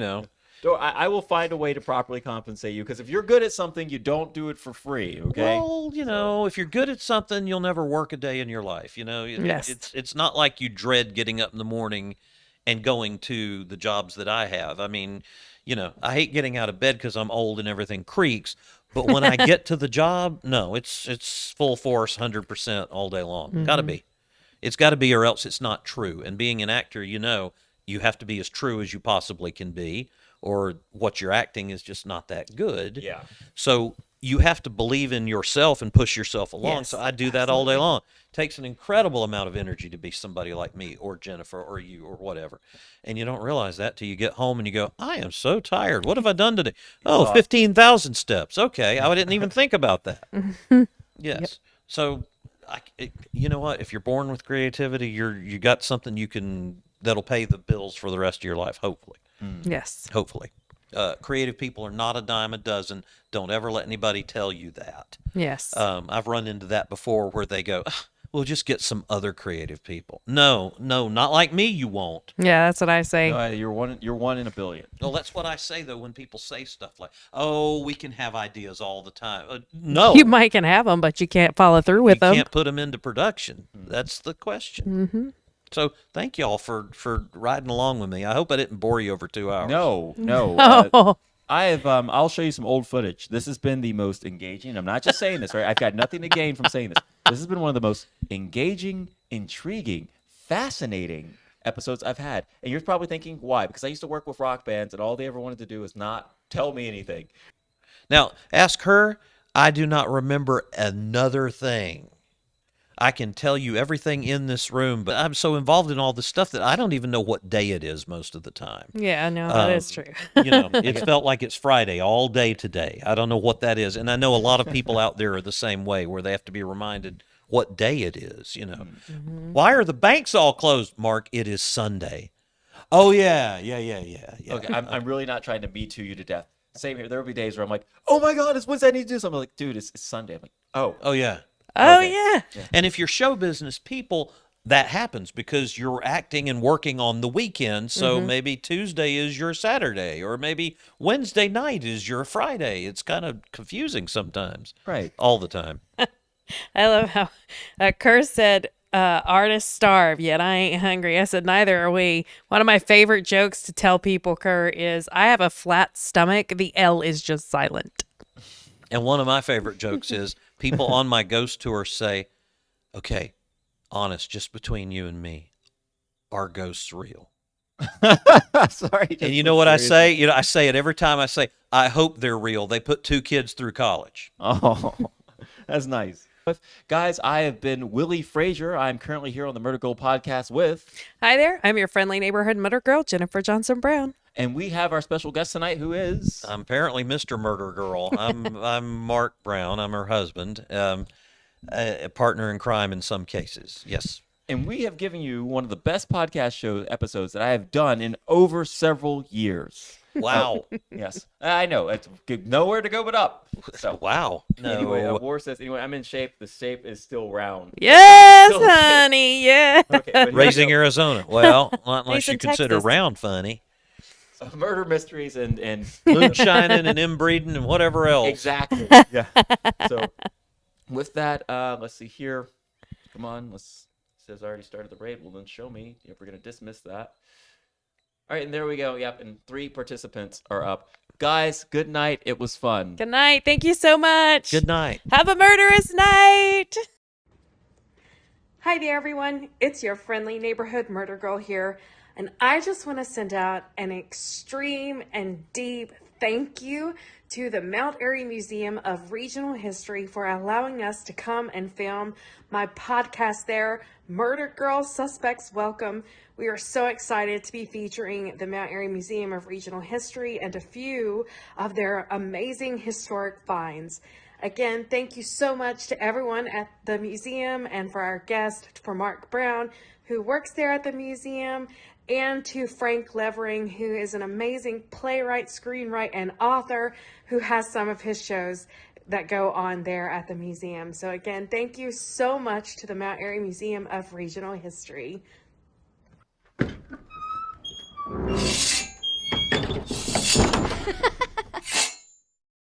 I will find a way to properly compensate you, because if you're good at something, you don't do it for free, okay? Well, if you're good at something, you'll never work a day in your life. Yes. It's not like you dread getting up in the morning and going to the jobs that I have. I mean, I hate getting out of bed because I'm old and everything creaks. But when I get to the job, no, it's full force, 100% all day long. Got to be. It's got to be, or else it's not true. And being an actor, you have to be as true as you possibly can be, or what you're acting is just not that good. Yeah. So you have to believe in yourself and push yourself along. Yes, So I do that all day long. It takes an incredible amount of energy to be somebody like me or Jennifer or you or whatever. And you don't realize that till you get home and you go, I am so tired. What have I done today? Oh, 15,000 steps. Okay. I didn't even think about that. Yes. Yep. So you know what? If you're born with creativity, you got something that'll pay the bills for the rest of your life, hopefully. Yes. Hopefully. Creative people are not a dime a dozen. Don't ever let anybody tell you that. Yes. I've run into that before where they go, we'll just get some other creative people. No, not like me, you won't. Yeah, that's what I say. No, you're one in a billion. Well, that's what I say, though, when people say stuff like, oh, we can have ideas all the time. No. You might can have them, but you can't follow through with them. You can't put them into production. That's the question. Mm-hmm. So thank y'all for riding along with me. I hope I didn't bore you over 2 hours. No. I'll show you some old footage. This has been the most engaging. I'm not just saying this, right? I've got nothing to gain from saying this. This has been one of the most engaging, intriguing, fascinating episodes I've had. And you're probably thinking, why? Because I used to work with rock bands, and all they ever wanted to do is not tell me anything. Now, ask her. I do not remember another thing. I can tell you everything in this room, but I'm so involved in all this stuff that I don't even know what day it is most of the time. Yeah, no, that is true. It felt like it's Friday all day today. I don't know what that is. And I know a lot of people out there are the same way, where they have to be reminded what day it is, Mm-hmm. Why are the banks all closed, Mark? It is Sunday. Oh, yeah. Okay, I'm really not trying to Me Too you to death. Same here. There will be days where I'm like, oh, my God, it's Wednesday. I need to do something. I'm like, dude, it's Sunday. I'm like, oh, yeah. Oh, okay. yeah. And if you're show business people, that happens because you're acting and working on the weekend. So maybe Tuesday is your Saturday, or maybe Wednesday night is your Friday. It's kind of confusing sometimes. Right. All the time. I love how Kerr said, artists starve, yet I ain't hungry. I said, neither are we. One of my favorite jokes to tell people, Kerr, is I have a flat stomach. The L is just silent. And one of my favorite jokes is people on my ghost tour say, okay, honest, just between you and me, are ghosts real? Sorry. And you know what I say? I say it every time. I say, I hope they're real. They put 2 kids through college. Oh, that's nice. Guys, I have been Willie Frazier. I'm currently here on the Murder Girl podcast with... Hi there. I'm your friendly neighborhood murder girl, Jennifer Johnson Brown. And we have our special guest tonight, who is... I'm apparently Mr. Murder Girl. I'm Mark Brown. I'm her husband. A partner in crime in some cases. Yes. And we have given you one of the best podcast show episodes that I have done in over several years. Wow. Yes. I know. It's nowhere to go but up. So, wow. No. Anyway, War says, I'm in shape. The shape is still round. Yes, honey. Yeah. Okay, Raising Arizona. Well, not unless you Raising consider Texas. Round funny. So murder mysteries and moonshining and inbreeding and whatever else. Exactly. Yeah. So with that, let's see here. Come on. It says I already started the raid. Well, then show me if we're going to dismiss that. All right, and there we go. Yep, and 3 participants are up. Guys, good night. It was fun. Good night. Thank you so much. Good night. Have a murderous night. Hi there, everyone. It's your friendly neighborhood murder girl here. And I just want to send out an extreme and deep thank you to the Mount Airy Museum of Regional History for allowing us to come and film my podcast there, Murder Girl Suspects Welcome. We are so excited to be featuring the Mount Airy Museum of Regional History and a few of their amazing historic finds. Again, thank you so much to everyone at the museum and for our guest, for Mark Brown, who works there at the museum, and to Frank Levering, who is an amazing playwright, screenwriter, and author who has some of his shows that go on there at the museum. So again, thank you so much to the Mount Airy Museum of Regional History.